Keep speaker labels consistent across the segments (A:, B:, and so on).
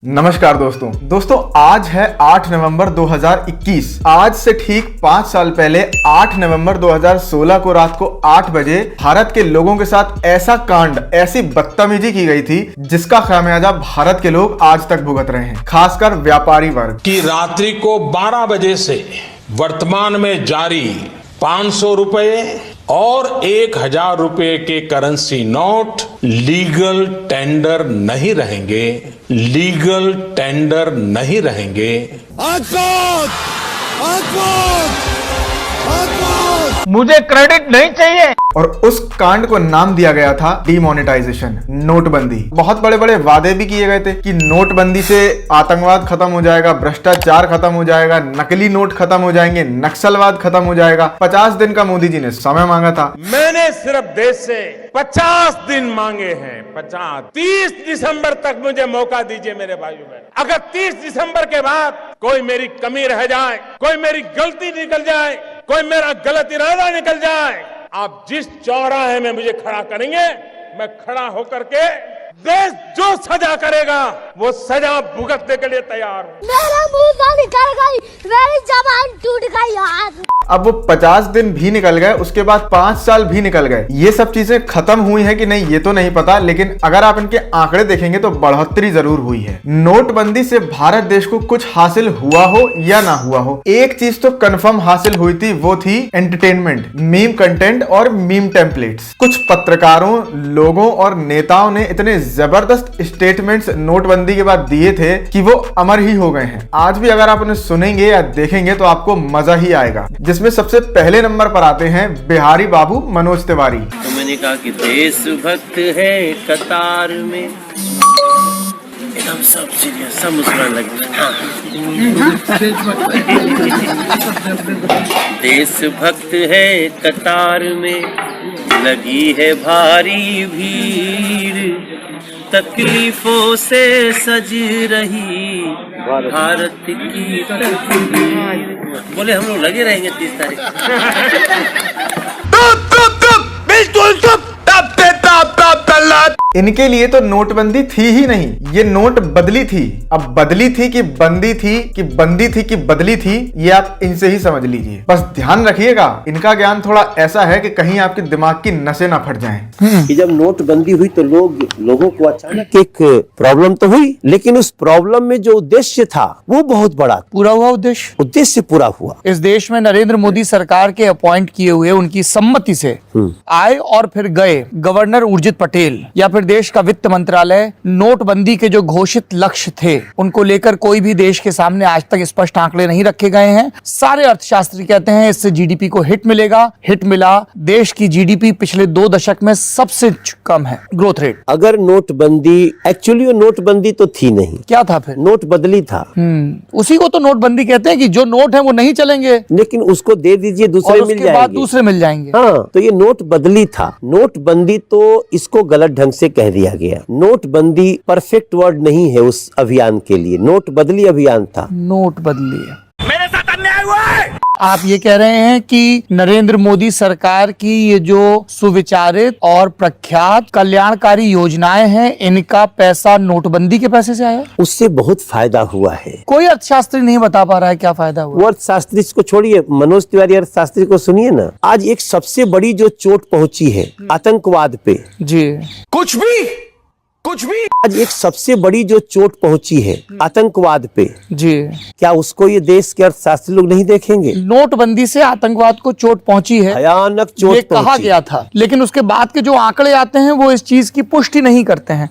A: नमस्कार दोस्तों आज है 8 नवंबर 2021। आज से ठीक 5 साल पहले 8 नवंबर 2016 को रात को 8 बजे भारत के लोगों के साथ ऐसा कांड, ऐसी बदतमीजी की गई थी जिसका खामियाजा भारत के लोग आज तक भुगत रहे हैं, खासकर व्यापारी वर्ग।
B: कि रात्रि को 12 बजे से वर्तमान में जारी 500 रुपए और 1000 रुपए के करेंसी नोट लीगल टेंडर नहीं रहेंगे, लीगल टेंडर नहीं रहेंगे।
C: मुझे क्रेडिट नहीं चाहिए।
A: और उस कांड को नाम दिया गया था डीमोनेटाइजेशन, नोटबंदी। बहुत बड़े बड़े वादे भी किए गए थे कि नोटबंदी से आतंकवाद खत्म हो जाएगा, भ्रष्टाचार खत्म हो जाएगा, नकली नोट खत्म हो जाएंगे, नक्सलवाद खत्म हो जाएगा। 50 दिन का मोदी जी ने समय मांगा था।
B: मैंने सिर्फ देश से 50 दिन मांगे हैं, 50। 30 दिसंबर तक मुझे मौका दीजिए मेरे भाइयों बहन। अगर 30 दिसंबर के बाद कोई मेरी कमी रह जाए, कोई मेरी गलती निकल जाए, कोई मेरा गलत इरादा निकल जाए, आप जिस चौराहे में मुझे खड़ा करेंगे, मैं खड़ा होकर के देश जो सजा करेगा वो सजा भुगतने के लिए तैयार हूं।
D: मेरा मुंह से निकल गई, मेरी जबान टूट गई यार।
A: अब वो 50 दिन भी निकल गए, उसके बाद 5 साल भी निकल गए। ये सब चीजें खत्म हुई है कि नहीं ये तो नहीं पता, लेकिन अगर आप इनके आंकड़े देखेंगे तो बढ़ोतरी जरूर हुई है। नोटबंदी से भारत देश को कुछ हासिल हुआ हो या ना हुआ हो, एक चीज तो कंफर्म हासिल हुई थी, वो थी एंटरटेनमेंट, मीम कंटेंट और मीम टेम्पलेट्स। कुछ पत्रकारों, लोगों और नेताओं ने इतने जबरदस्त स्टेटमेंट्स नोटबंदी के बाद दिए थे कि वो अमर ही हो गए हैं। आज भी अगर आप उन्हें सुनेंगे या देखेंगे तो आपको मजा ही आएगा। जिसमें सबसे पहले नंबर पर आते हैं बिहारी बाबू मनोज तिवारी।
E: तो मैंने कहा कि देशभक्त है कतार में, एकदम सब सीरियस, सब मुस्कुराने लगे। हाँ। देशभक्त है कतार में, लगी है भारी भीड़, तकलीफों से सज रही भारत की तकदीर। बोले हम लोग लगे रहेंगे 30 तारीख।
A: इनके लिए तो नोटबंदी थी ही नहीं, ये नोट बदली थी। अब बदली थी कि बंदी थी, कि बंदी थी कि बदली थी, ये आप इनसे ही समझ लीजिए। बस ध्यान रखिएगा, इनका ज्ञान थोड़ा ऐसा है कि कहीं आपके दिमाग की नसें ना फट जाएं।
E: कि जब नोटबंदी हुई तो लोगों को अचानक एक प्रॉब्लम तो हुई, लेकिन उस प्रॉब्लम में जो उद्देश्य था वो बहुत बड़ा।
C: पूरा हुआ उद्देश्य
E: पूरा हुआ।
C: इस देश में नरेंद्र मोदी सरकार के अपॉइंट किए हुए, उनकी सम्मति से आए और फिर गए गवर्नर उर्जित पटेल या फिर देश का वित्त मंत्रालय, नोटबंदी के जो घोषित लक्ष्य थे उनको लेकर कोई भी देश के सामने आज तक स्पष्ट आंकड़े नहीं रखे गए हैं। सारे अर्थशास्त्री कहते हैं इससे जीडीपी को हिट मिलेगा। हिट मिला। देश की जीडीपी पिछले 2 दशक में सबसे कम है ग्रोथ रेट।
E: अगर नोटबंदी, एक्चुअली नोटबंदी तो थी नहीं,
C: क्या था फिर?
E: नोट बदली था।
C: उसी को तो नोटबंदी कहते हैं कि जो नोट है वो नहीं चलेंगे,
E: लेकिन उसको दे दीजिए, दूसरे मिल जाएंगे।
C: बाद दूसरे मिल जाएंगे।
E: हाँ, तो ये नोट बदली था। नोटबंदी तो इसको गलत ढंग से कह दिया गया। नोटबंदी परफेक्ट वर्ड नहीं है उस अभियान के लिए, नोट बदली अभियान था।
C: नोट बदली मेरे साथ अन्याय हुआ है। आप ये कह रहे हैं कि नरेंद्र मोदी सरकार की ये जो सुविचारित और प्रख्यात कल्याणकारी योजनाएं हैं, इनका पैसा नोटबंदी के पैसे से आया?
E: उससे बहुत फायदा हुआ है।
C: कोई अर्थशास्त्री नहीं बता पा रहा है क्या फायदा हुआ।
E: वो अर्थशास्त्री को छोड़िए, मनोज तिवारी अर्थशास्त्री को सुनिए ना। आज एक सबसे बड़ी जो चोट पहुंची है आतंकवाद पे,
C: जी कुछ भी
E: आज एक सबसे बड़ी जो चोट पहुंची है आतंकवाद पे,
C: जी,
E: क्या उसको ये देश के अर्थशास्त्री लोग नहीं देखेंगे?
C: नोटबंदी से आतंकवाद को चोट पहुंची है,
E: भयानक चोट
C: ये कहा गया था, लेकिन उसके बाद के जो आंकड़े आते हैं वो इस चीज की पुष्टि नहीं करते हैं।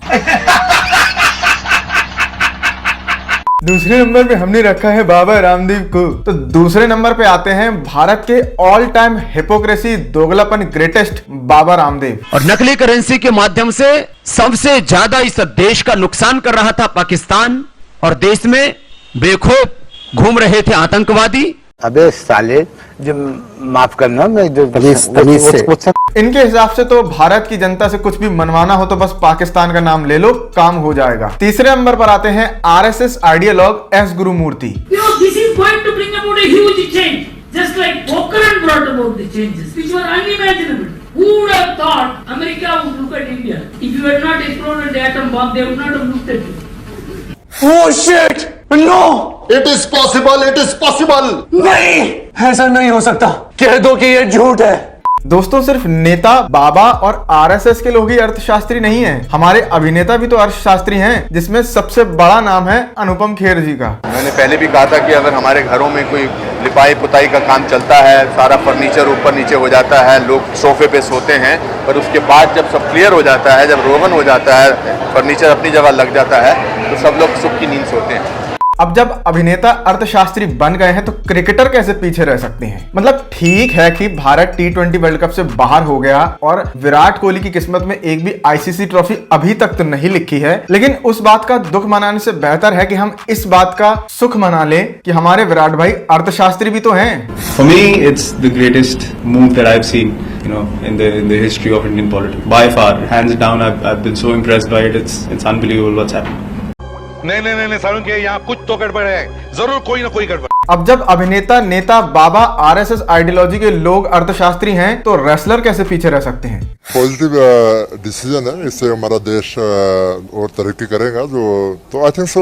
A: दूसरे नंबर पे हमने रखा है बाबा रामदेव को। तो दूसरे नंबर पे आते हैं भारत के all time hypocrisy, दोगलापन greatest Baba Ramdev.
F: और नकली करेंसी के माध्यम से सबसे ज्यादा इस देश का नुकसान कर रहा था पाकिस्तान, और देश में बेखौफ घूम रहे थे आतंकवादी।
G: अबे साले, जो माफ करना, मैं जो
A: इनके हिसाब से तो भारत की जनता से कुछ भी मनवाना हो तो बस पाकिस्तान का नाम ले लो, काम हो जाएगा। तीसरे नंबर पर आते हैं RSS ideologue S Gurumurthy.
H: This is going to bring about a huge change, just like Pokhran brought about the changes which were unimaginable. Who would have thought America would look at India? If you had not exploded the atom bomb, they would not have looked at you.
I: Oh shit! No!
J: It is possible, it is possible.
I: नहीं, ऐसा नहीं हो सकता। कह दो कि ये झूठ है।
A: दोस्तों सिर्फ नेता, बाबा और आरएसएस के लोग ही अर्थशास्त्री नहीं हैं। हमारे अभिनेता भी तो अर्थशास्त्री हैं, जिसमें सबसे बड़ा नाम है अनुपम खेर जी का।
J: मैंने पहले भी कहा था कि अगर हमारे घरों में कोई लिपाई पुताई का काम चलता है, सारा फर्नीचर ऊपर नीचे हो जाता है, लोग सोफे पे सोते हैं, पर उसके बाद जब सब क्लियर हो जाता है, जब रोगन हो जाता है, फर्नीचर अपनी जगह लग जाता है, तो सब लोग सुख की नींद सोते हैं।
A: अब जब अभिनेता अर्थशास्त्री बन गए हैं तो क्रिकेटर कैसे पीछे रह सकते हैं। मतलब ठीक है कि भारत T20 वर्ल्ड कप से बाहर हो गया और विराट कोहली की किस्मत में एक भी आईसीसी ट्रॉफी अभी तक तो नहीं लिखी है, लेकिन उस बात का दुख मनाने से बेहतर है कि हम इस बात का सुख मना लें कि हमारे विराट भाई अर्थशास्त्री भी तो हैं।
K: For me, it's the greatest move that I've seen, you know, in the history of Indian politics. By far, hands down, I've been so impressed by it. It's unbelievable what's happening.
J: नहीं सारुण के यहाँ कुछ तो गड़बड़ है, जरूर कोई ना कोई गड़बड़।
A: अब जब अभिनेता, नेता, बाबा, आरएसएस आइडियोलॉजी के लोग अर्थशास्त्री हैं तो रेसलर कैसे पीछे रह सकते हैं।
L: पॉजिटिव डिसीजन है, इससे हमारा देश और तरक्की करेगा। तो आई थिंक सो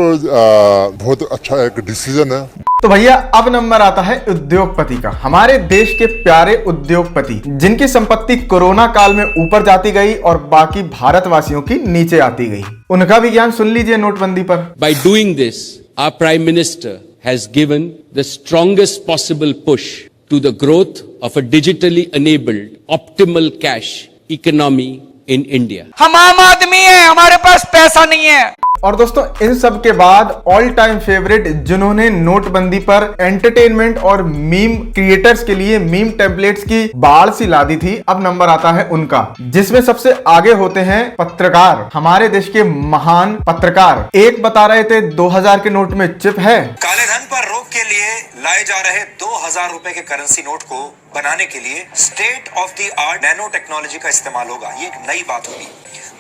L: बहुत अच्छा एक डिसीजन है।
A: तो भैया अब नंबर आता है उद्योगपति का। हमारे देश के प्यारे उद्योगपति जिनकी संपत्ति कोरोना काल में ऊपर जाती गई और बाकी भारतवासियों की नीचे आती गई, उनका भी ज्ञान सुन लीजिए नोटबंदी पर।
M: By doing this, our Prime Minister has given the strongest possible push to the growth of a digitally enabled, optimal cash economy in India.
C: हम आम आदमी हैं, हमारे पास पैसा नहीं है।
A: और दोस्तों इन सब के बाद ऑल टाइम फेवरेट जिन्होंने नोटबंदी पर एंटरटेनमेंट और मीम क्रिएटर्स के लिए मीम टेम्पलेट्स की बाढ़ सी ला दी थी, अब नंबर आता है उनका, जिसमें सबसे आगे होते हैं पत्रकार, हमारे देश के महान पत्रकार। एक बता रहे थे 2000 के नोट में चिप है।
N: काले धन पर रोक के लिए लाए जा रहे 2000 रुपए के करेंसी नोट को बनाने के लिए state of the art nano technology का इस्तेमाल होगा। ये एक नई बात होगी।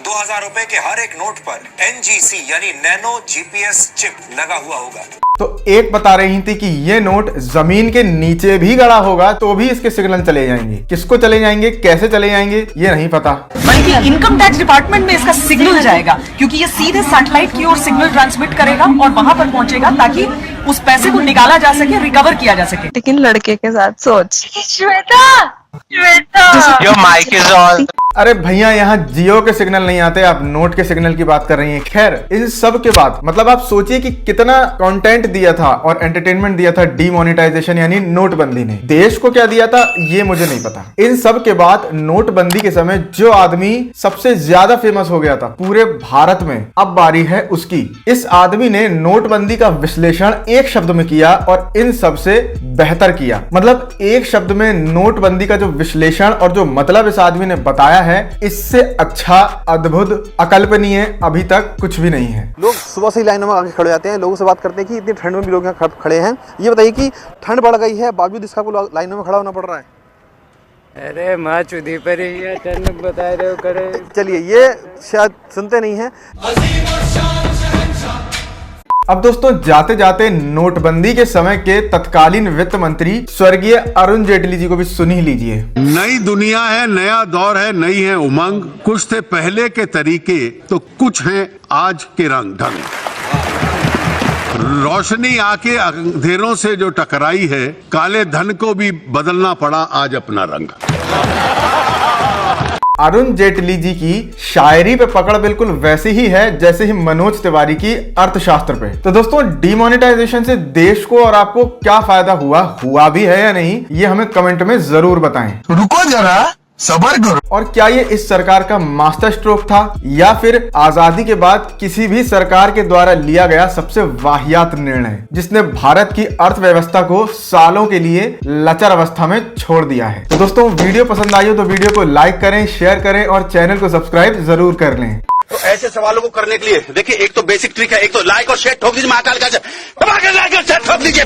N: 2000 रुपए के हर एक नोट पर NGC यानी नैनो GPS चिप लगा हुआ होगा।
A: तो एक बता रही थी कि ये नोट जमीन के नीचे भी गड़ा होगा तो भी इसके सिग्नल चले जाएंगे। किसको चले जाएंगे, कैसे चले जाएंगे, ये नहीं पता।
O: बल्कि इनकम टैक्स डिपार्टमेंट में इसका सिग्नल जाएगा, क्योंकि ये सीधे सैटेलाइट की ओर सिग्नल ट्रांसमिट करेगा और वहां पर पहुंचेगा ताकि उस पैसे को निकाला जा सके, रिकवर किया जा सके।
P: लेकिन लड़के के साथ सोच।
D: Shweta
Q: Your mic is on.
A: अरे भैया यहाँ जियो के सिग्नल नहीं आते, आप नोट के सिग्नल की बात कर रही हैं। खैर इन सब के बाद मतलब आप सोचिए कि कितना कंटेंट दिया था और एंटरटेनमेंट दिया था डीमोनेटाइजेशन यानी नोटबंदी ने। देश को क्या दिया था ये मुझे नहीं पता। इन सब के बाद नोटबंदी के समय जो आदमी सबसे ज्यादा फेमस हो गया था पूरे भारत में, अब बारी है उसकी। इस आदमी ने नोटबंदी का विश्लेषण एक शब्द में किया और इन सब से बेहतर किया। मतलब एक शब्द में नोटबंदी का जो विश्लेषण और जो मतलब इस आदमी ने बताया है, इससे अच्छा, अद्भुत, अकल्पनीय अभी तक कुछ भी नहीं है।
R: लोग सुबह से ही लाइनों में आके खड़े जाते हैं, लोगों से बात करते हैं कि इतनी ठंड में भी लोग यहाँ खड़े हैं। ये बताइए कि ठंड बढ़ गई है, बावजूद इसका लाइनों में खड़ा होना पड़ रहा है।
S: अरे माँ चुदी पर ही है, ठंड बता रहे हो करे।
R: चलिए ये शायद सुनते नहीं है।
A: अब दोस्तों जाते जाते नोटबंदी के समय के तत्कालीन वित्त मंत्री स्वर्गीय अरुण जेटली जी को भी सुन ही लीजिए।
T: नई दुनिया है, नया दौर है, नई है उमंग। कुछ थे पहले के तरीके तो कुछ हैं आज के रंग ढंग। रोशनी आके अंधेरों से जो टकराई है, काले धन को भी बदलना पड़ा आज अपना रंग।
A: अरुण जेटली जी की शायरी पे पकड़ बिल्कुल वैसी ही है जैसे ही मनोज तिवारी की अर्थशास्त्र पे। तो दोस्तों डीमोनेटाइजेशन से देश को और आपको क्या फायदा हुआ भी है या नहीं, ये हमें कमेंट में जरूर बताएं।
I: रुको जरा, सबर करो।
A: और क्या ये इस सरकार का मास्टर स्ट्रोक था या फिर आजादी के बाद किसी भी सरकार के द्वारा लिया गया सबसे वाहियात निर्णय, जिसने भारत की अर्थव्यवस्था को सालों के लिए लचर अवस्था में छोड़ दिया है। तो दोस्तों वीडियो पसंद आई हो तो वीडियो को लाइक करें, शेयर करें और चैनल को सब्सक्राइब जरूर कर लें।
J: तो ऐसे सवालों को करने के लिए देखिए, एक तो बेसिक ट्रिक है, एक तो लाइक और शेयर ठोक दीजिए, महाकाल का लाइक और शेयर ठोक दीजिए।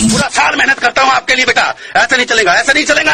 J: पूरा साल मेहनत करता हूँ आपके लिए बेटा, ऐसा नहीं चलेगा, ऐसा नहीं चलेगा।